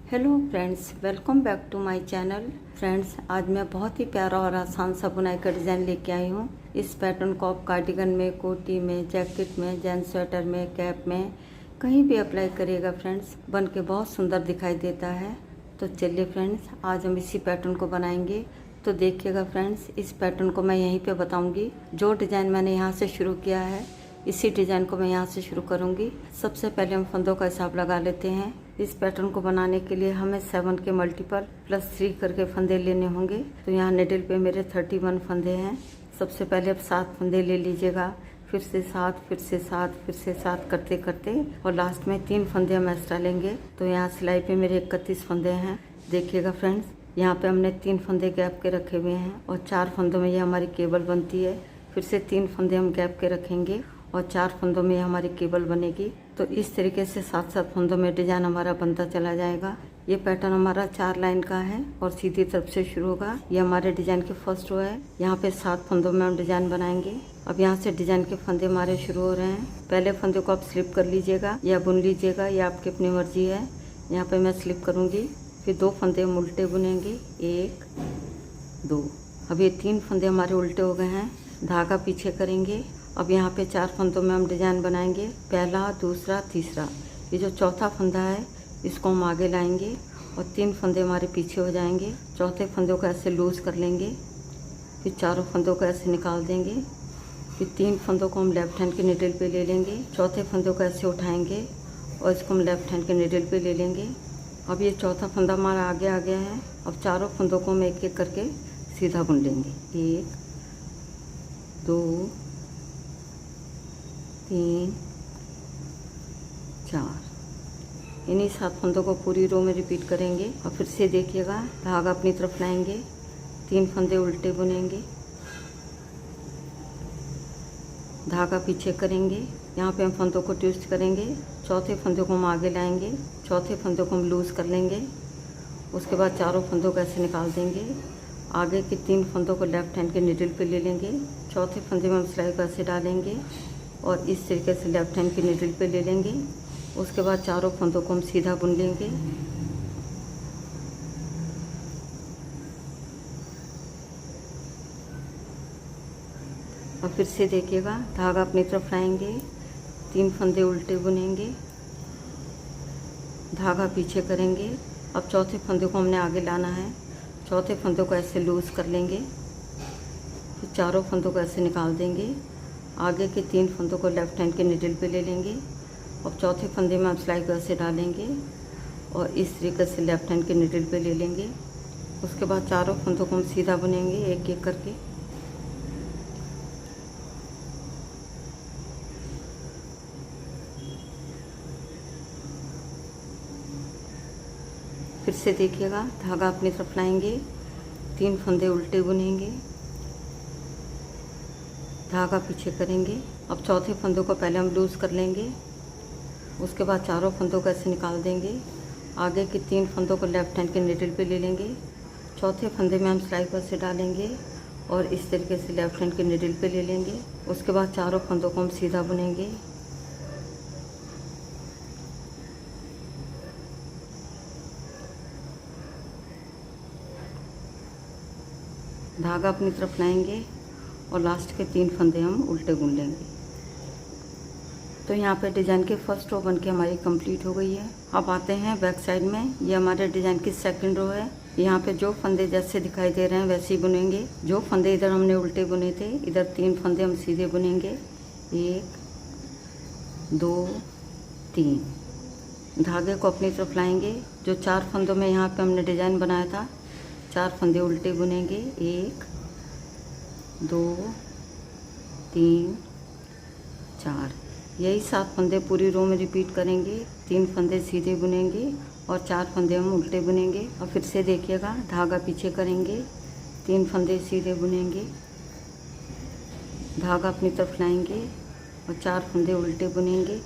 Hello friends, welcome back to my channel. Friends, आज मैं बहुत ही प्यारा और आसान सा बुनाई का डिज़ाइन लेके आई हूँ। इस पैटर्न को आप कार्डिगन में, कोटी में, जैकेट में, जेंट्स स्वेटर में, कैप में कहीं भी अप्लाई करिएगा फ्रेंड्स, बन के बहुत सुंदर दिखाई देता है। तो चलिए फ्रेंड्स, आज हम इसी पैटर्न को बनाएंगे। तो देखिएगा फ्रेंड्स, इस पैटर्न को मैं यहीं पे बताऊंगी। जो डिज़ाइन मैंने यहाँ से शुरू किया है, इसी डिज़ाइन को मैं यहाँ से शुरू करूँगी। सबसे पहले हम फंदों का हिसाब लगा लेते हैं। इस पैटर्न को बनाने के लिए हमें 7 के मल्टीपल +3 करके फंदे लेने होंगे। तो यहाँ निडल पे मेरे 31 फंदे हैं। सबसे पहले अब 7 फंदे ले लीजिएगा, फिर से 7, फिर से 7, फिर से 7 करते करते और लास्ट में 3 फंदे हम एक्स्ट्रा लेंगे। तो यहाँ सिलाई पे मेरे 31 फंदे हैं। देखिएगा फ्रेंड्स, यहाँ पे हमने 3 फंदे गैप के रखे हुए हैं और 4 फंदों में ये हमारी केबल बनती है। फिर से 3 फंदे हम गैप के रखेंगे और 4 फंदों में हमारी केबल बनेगी। तो इस तरीके से 7-7 फंदों में डिजाइन हमारा बनता चला जाएगा। ये पैटर्न हमारा 4 लाइन का है और सीधी तरफ से शुरू होगा। ये हमारे डिजाइन की फर्स्ट रो है। यहाँ पे 7 फंदों में हम डिजाइन बनाएंगे। अब यहाँ से डिजाइन के फंदे हमारे शुरू हो रहे हैं। पहले फंदे को आप स्लिप कर लीजिएगा या बुन लीजिएगा, ये आपकी अपनी मर्जी है। यहाँ पे मैं स्लिप करूँगी, फिर 2 फंदे हम उल्टे बुनेंगे, 1 2। अब ये 3 फंदे हमारे उल्टे हो गए हैं, धागा पीछे करेंगे। अब यहाँ पे 4 फंदों में हम डिजाइन बनाएंगे, पहला, दूसरा, तीसरा। ये जो चौथा फंदा है इसको हम आगे लाएंगे और 3 फंदे हमारे पीछे हो जाएंगे। चौथे फंदों को ऐसे लूज कर लेंगे, फिर चारों फंदों को ऐसे निकाल देंगे। फिर 3 फंदों को हम लेफ्ट हैंड के निडल पे ले लेंगे, चौथे फंदों को ऐसे उठाएंगे और इसको हम लेफ्ट हैंड के निडल पे ले लेंगे। अब ये चौथा फंदा हमारा आगे आ गया है। अब चारों फंदों को हम एक एक करके सीधा बुन लेंगे, 1 2 3 4। इन्हीं 7 फंदों को पूरी रो में रिपीट करेंगे। और फिर से देखिएगा, धागा अपनी तरफ लाएंगे, 3 फंदे उल्टे बुनेंगे, धागा पीछे करेंगे। यहाँ पे हम फंदों को ट्विस्ट करेंगे, चौथे फंदे को हम आगे लाएंगे, चौथे फंदे को हम लूज कर लेंगे। उसके बाद चारों फंदों को ऐसे निकाल देंगे। आगे के 3 फंदों को लेफ्ट हैंड के निडल पे ले लेंगे, चौथे फंदे में हम सिलाई को ऐसे डालेंगे और इस तरीके से लेफ्ट हैंड के निडल पे ले लेंगे। उसके बाद चारों फंदों को हम सीधा बुन लेंगे। और फिर से देखिएगा, धागा अपनी तरफ लाएंगे, 3 फंदे उल्टे बुनेंगे, धागा पीछे करेंगे। अब चौथे फंदे को हमने आगे लाना है, चौथे फंदों को ऐसे लूज कर लेंगे, फिर चारों फंदों को ऐसे निकाल देंगे। आगे के 3 फंदों को लेफ्ट हैंड के निडल पे ले लेंगे। अब चौथे फंदे में हम सिलाई को ऐसे डालेंगे और इस तरीके से लेफ्ट हैंड के निडल पे ले लेंगे। उसके बाद चारों फंदों को हम सीधा बुनेंगे एक एक करके। फिर से देखिएगा, धागा अपनी तरफ लाएंगे, 3 फंदे उल्टे बुनेंगे, धागा पीछे करेंगे। अब चौथे फंदों को पहले हम लूज कर लेंगे, उसके बाद चारों फंदों को ऐसे निकाल देंगे। आगे के 3 फंदों को लेफ्ट हैंड के निडल पे ले लेंगे, चौथे फंदे में हम सिलाई को ऐसे डालेंगे और इस तरीके से लेफ्ट हैंड के निडल पे ले लेंगे। उसके बाद चारों फंदों को हम सीधा बुनेंगे, धागा अपनी तरफ लाएंगे और लास्ट के 3 फंदे हम उल्टे बुन लेंगे। तो यहाँ पे डिज़ाइन की फर्स्ट रो बनके हमारी कंप्लीट हो गई है। अब आते हैं बैक साइड में। ये हमारे डिज़ाइन की सेकंड रो है। यहाँ पे जो फंदे जैसे दिखाई दे रहे हैं वैसे ही बुनेंगे। जो फंदे इधर हमने उल्टे बुने थे, इधर 3 फंदे हम सीधे बुनेंगे, 1 2 3। धागे को अपनी तरफ लाएंगे, जो 4 फंदों में यहाँ पे हमने डिज़ाइन बनाया था, 4 फंदे उल्टे बुनेंगे, 1 2 3 4। यही 7 फंदे पूरी रो में रिपीट करेंगे। 3 फंदे सीधे बुनेंगे और 4 फंदे हम उल्टे बुनेंगे। और फिर से देखिएगा, धागा पीछे करेंगे, 3 फंदे सीधे बुनेंगे, धागा अपनी तरफ लाएंगे और 4 फंदे उल्टे बुनेंगे।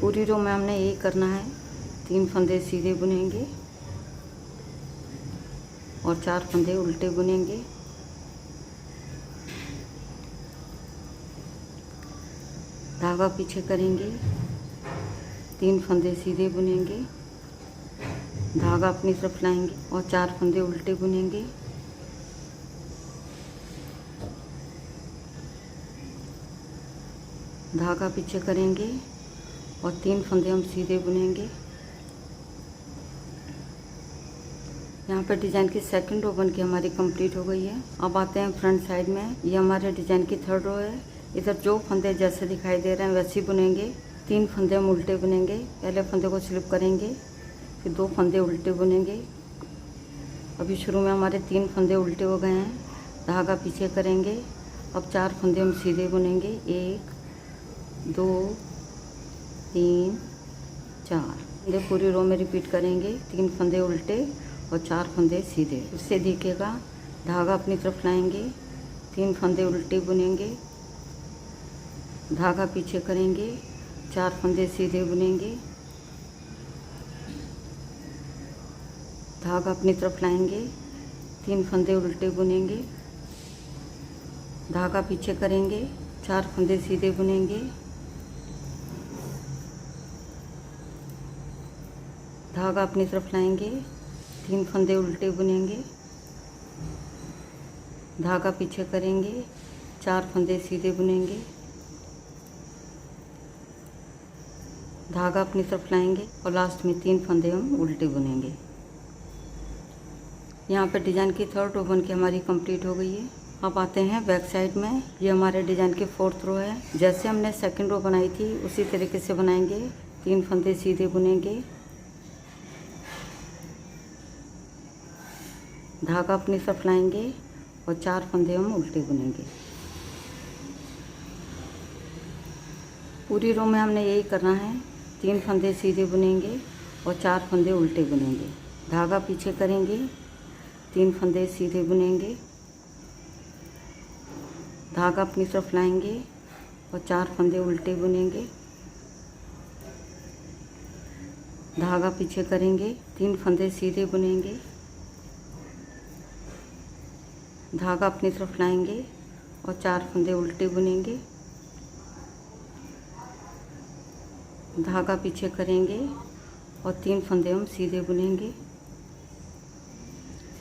पूरी रो में हमने यही करना है, 3 फंदे सीधे बुनेंगे और 4 फंदे उल्टे बुनेंगे। धागा पीछे करेंगे, 3 फंदे सीधे बुनेंगे, धागा अपनी तरफ लाएंगे और 4 फंदे उल्टे बुनेंगे। धागा पीछे करेंगे और 3 फंदे हम सीधे बुनेंगे। यहाँ पर डिज़ाइन की सेकंड रो बन के हमारी कंप्लीट हो गई है। अब आते हैं फ्रंट साइड में। ये हमारे डिज़ाइन की थर्ड रो है। इधर जो फंदे जैसे दिखाई दे रहे हैं वैसे ही बुनेंगे। 3 फंदे हम उल्टे बुनेंगे। पहले फंदे को स्लिप करेंगे, फिर 2 फंदे उल्टे बुनेंगे। अभी शुरू में हमारे 3 फंदे उल्टे हो गए हैं। धागा पीछे करेंगे। अब 4 फंदे हम सीधे बुनेंगे। 1 2 3 4 ये पूरी रो में रिपीट करेंगे। 3 फंदे उल्टे और 4 फंदे सीधे। उससे दिखेगा, धागा अपनी तरफ लाएंगे, 3 फंदे उल्टे बुनेंगे, धागा पीछे करेंगे, 4 फंदे सीधे बुनेंगे, धागा अपनी तरफ लाएंगे, 3 फंदे उल्टे बुनेंगे, धागा पीछे करेंगे, 4 फंदे सीधे बुनेंगे, धागा अपनी तरफ लाएंगे, 3 फंदे उल्टे बुनेंगे, धागा पीछे करेंगे, 4 फंदे सीधे बुनेंगे, धागा अपनी तरफ लाएंगे और लास्ट में 3 फंदे हम उल्टे बुनेंगे। यहाँ पर डिज़ाइन की थर्ड रो बन के हमारी कंप्लीट हो गई है। अब आते हैं बैक साइड में। ये हमारे डिज़ाइन की फोर्थ रो है। जैसे हमने सेकंड रो बनाई थी उसी तरीके से बनाएंगे। 3 फंदे सीधे बुनेंगे, धागा अपनी तरफ लाएंगे और 4 फंदे हम उल्टे बुनेंगे। पूरी रो में हमने यही करना है। 3 फंदे सीधे बुनेंगे और 4 फंदे उल्टे बुनेंगे, धागा पीछे करेंगे, 3 फंदे सीधे बुनेंगे, धागा अपनी तरफ लाएंगे और 4 फंदे उल्टे बुनेंगे, धागा पीछे करेंगे, 3 फंदे सीधे बुनेंगे, धागा अपनी तरफ लाएंगे और 4 फंदे उल्टे बुनेंगे, धागा पीछे करेंगे और 3 फंदे हम सीधे बुनेंगे।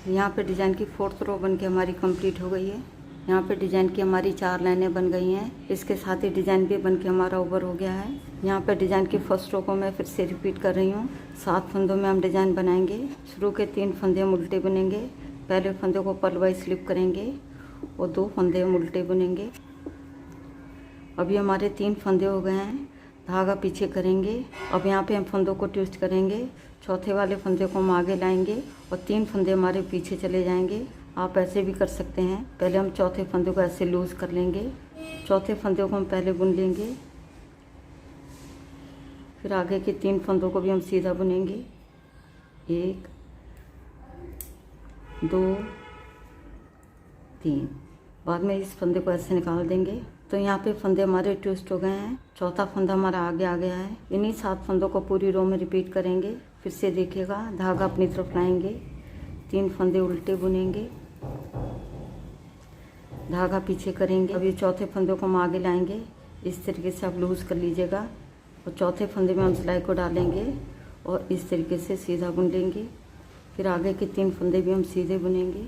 यहाँ पे डिज़ाइन की फोर्थ रो बन के हमारी कंप्लीट हो गई है। यहाँ पे डिज़ाइन की हमारी 4 लाइनें बन गई हैं। इसके साथ ही डिज़ाइन भी बन के हमारा ओवर हो गया है। यहाँ पे डिज़ाइन की फर्स्ट रो को मैं फिर से रिपीट कर रही हूँ। 7 फंदों में हम डिज़ाइन बनाएंगे। शुरू के 3 फंदे हम उल्टे बुनेंगे। पहले फंदे को पर्ल वाइज स्लिप करेंगे और 2 फंदे हम उल्टे बुनेंगे। अभी हमारे 3 फंदे हो गए हैं। धागा पीछे करेंगे। अब यहाँ पे हम फंदों को ट्विस्ट करेंगे। चौथे वाले फंदे को हम आगे लाएंगे और 3 फंदे हमारे पीछे चले जाएंगे। आप ऐसे भी कर सकते हैं। पहले हम चौथे फंदे को ऐसे लूज कर लेंगे। चौथे फंदे को हम पहले बुन लेंगे, फिर आगे के 3 फंदों को भी हम सीधा बुनेंगे। 1 2 3। बाद में इस फंदे को ऐसे निकाल देंगे। तो यहाँ पे फंदे हमारे ट्विस्ट हो गए हैं। चौथा फंदा हमारा आगे आ गया है। इन्हीं 7 फंदों को पूरी रो में रिपीट करेंगे। फिर से देखिएगा, धागा अपनी तरफ लाएंगे, 3 फंदे उल्टे बुनेंगे, धागा पीछे करेंगे। अब ये चौथे फंदे को हम आगे लाएंगे। इस तरीके से आप लूज कर लीजिएगा और चौथे फंदे में हम सिलाई को डालेंगे और इस तरीके से सीधा बुन लेंगे। फिर आगे के 3 फंदे भी हम सीधे बुनेंगे।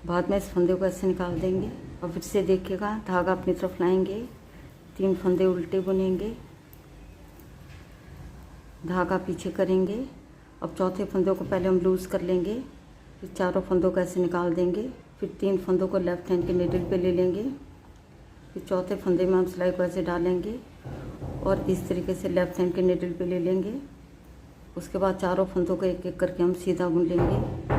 बाद में इस फंदे को ऐसे निकाल देंगे और फिर से देखिएगा, धागा अपनी तरफ लाएंगे, 3 फंदे उल्टे बुनेंगे, धागा पीछे करेंगे। अब चौथे फंदों को पहले हम लूज़ कर लेंगे, फिर चारों फंदों को ऐसे निकाल देंगे। फिर 3 फंदों को लेफ्ट हैंड के निडल पे ले लेंगे। फिर चौथे फंदे में हम सिलाई को ऐसे डालेंगे और इस तरीके से लेफ्ट हैंड के निडल पे ले लेंगे। उसके बाद चारों फंदों को एक एक करके हम सीधा बुन लेंगे।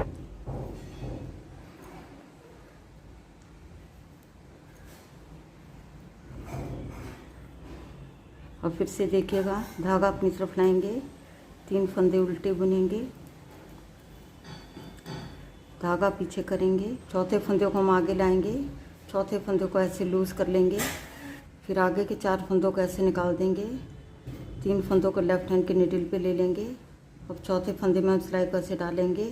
और फिर से देखिएगा, धागा अपनी तरफ लाएंगे, 3 फंदे उल्टे बुनेंगे, धागा पीछे करेंगे। चौथे फंदे को हम आगे लाएंगे। चौथे फंदे को ऐसे लूज़ कर लेंगे। फिर आगे के 4 फंदों को ऐसे निकाल देंगे। 3 फंदों को लेफ्ट हैंड के निडल पे ले लेंगे। अब चौथे फंदे में हम सिलाई को ऐसे डालेंगे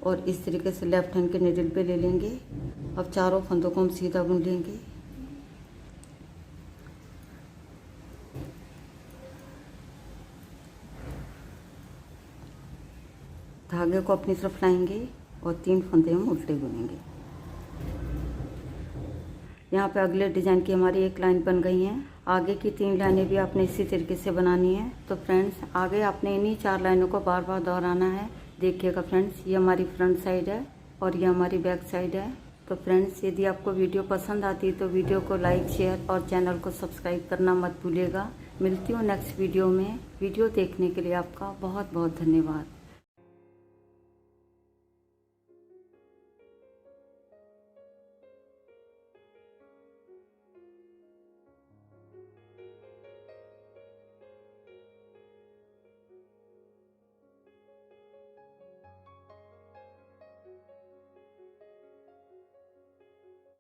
और इस तरीके से लेफ्ट हैंड के निडल पे ले लेंगे। अब चारों फंदों को हम सीधा बुन लेंगे। धागे को अपनी तरफ लाएंगे और 3 फंदे हम उल्टे बुनेंगे। यहाँ पे अगले डिजाइन की हमारी एक लाइन बन गई है। आगे की 3 लाइनें भी आपने इसी तरीके से बनानी है। तो फ्रेंड्स आगे आपने इन्हीं 4 लाइनों को बार बार दोहराना है। देखिएगा फ्रेंड्स, ये हमारी फ्रंट साइड है और ये हमारी बैक साइड है। तो फ्रेंड्स यदि आपको वीडियो पसंद आती है तो वीडियो को लाइक, शेयर और चैनल को सब्सक्राइब करना मत भूलिएगा। मिलती हूँ नेक्स्ट वीडियो में। वीडियो देखने के लिए आपका बहुत बहुत धन्यवाद।